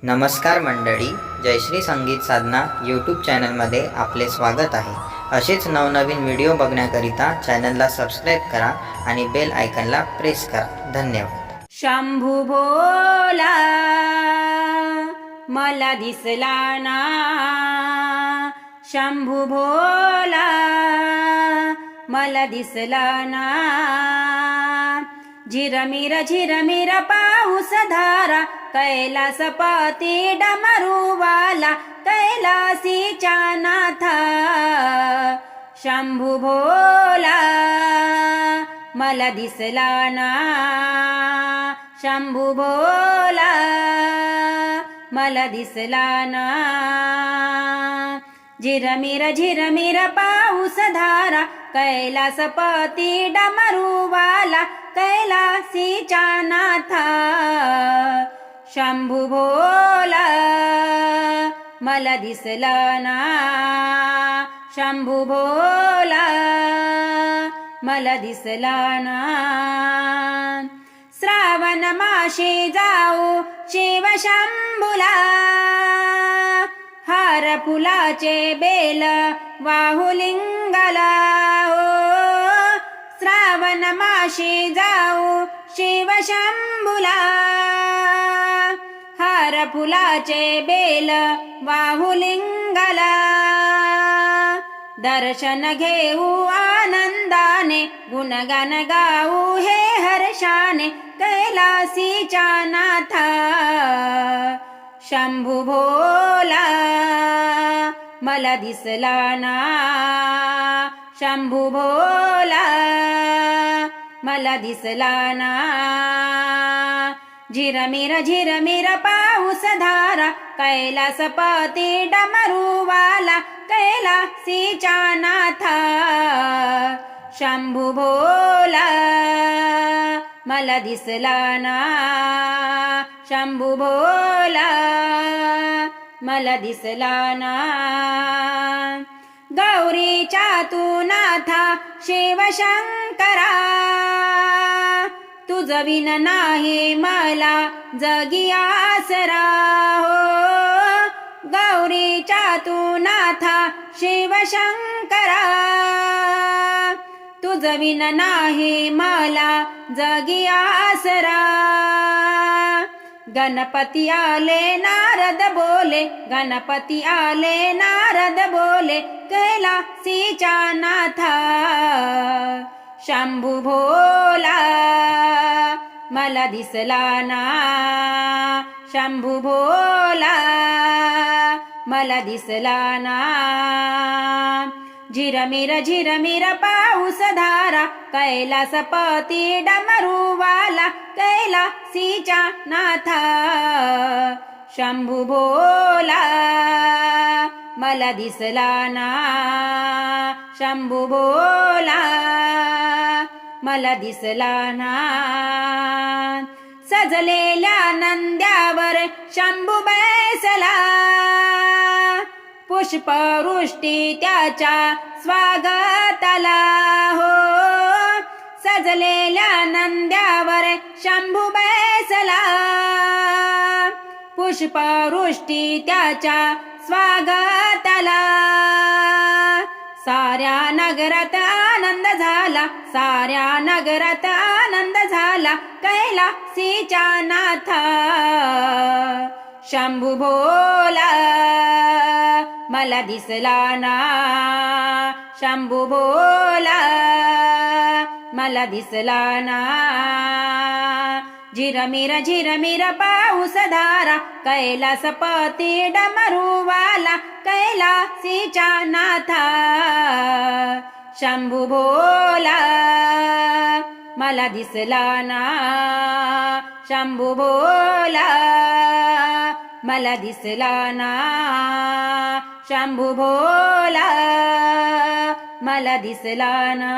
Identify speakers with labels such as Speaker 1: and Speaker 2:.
Speaker 1: नमस्कार मंडळी, जयश्री संगीत साधना यूट्यूब चॅनलमध्ये आपले स्वागत आहे। असेच नवनवीन व्हिडिओ बघण्याकरिता चॅनलला सबस्क्राईब करा आणि बेल आयकॉनला प्रेस करा। धन्यवाद।
Speaker 2: शंभू भोला मला दिसला ना, शंभू भोला मला दिसला ना। झिरमिर पाऊस धारा, कैलासपती डमरुवाला, कैलासीच्या नाथा। शंभू भोला मला दिसला ना, शंभू भोला मला दिसला ना। झिरमिर पाऊस धारा, कैलासपती डमरुवाला, कैलासीच्या नाथा। शंभू भोला मला दिसला ना, शंभू भोला मला दिसला ना। श्रावण माशी जाऊ शिव शंभूला, हार फुलाचे बेल वाहू लिंगाला। हो श्रावण माशी जाऊ शिव शंभूला, हार फुलाचे बेल वाहू लिंगाला। दर्शन घेऊ आनंदाने, गुणगान गाऊ हे हर्षाने, कैलासीच्या नाथा। शंभू भोला मला दिसला ना, शंभू भोला मला दिसला ना। झिरमिर पाऊस धारा, कैलासपती डमरुवाला, कैलासीच्या नाथा। शंभू भोला मला दिसला ना, शंभू भोला मला दिसला ना। गौरीच्या तू नाथा शिव शंकरा, तुझ विन नाही मला जगी आसरा। हो गौरीच्या तू नाथा शिव शंकरा, तुझ विन नाही मला जगी आसरा। गणपती आले नारद बोले, गणपती आले नारद बोले, कैलासीच्या नाथा। शंभू भोला मला दिसला ना, शंभू भोला मला दिसला ना। झिरमिर पाऊस धारा, कैलासपती डमरुवाला, कैलासीच्या नाथा। शंभू भोला मला दिसला ना, शंभू भोला मला दिसला ना। सजलेल्या नंद्यावर शंभू बैसला, पुष्पवृष्टी त्याच्या स्वागताला। हो सजलेल्या नंद्यावर शंभू बैसला, पुष्पवृष्टी त्याच्या स्वागताला। साऱ्या नगरात आनंद झाला, साऱ्या नगरात आनंद झाला, कैलासीच्या नाथा। शंभू भोला मला दिसला ना, शंभू भोला मला दिसला ना। झिरमिर पाऊस धारा, कैलासपती डमरुवाला, कैलासीच्या नाथा। शंभू भोला मला दिसला ना, शंभू भोला मला दिसला ना। शंभू भोला मला दिसला ना।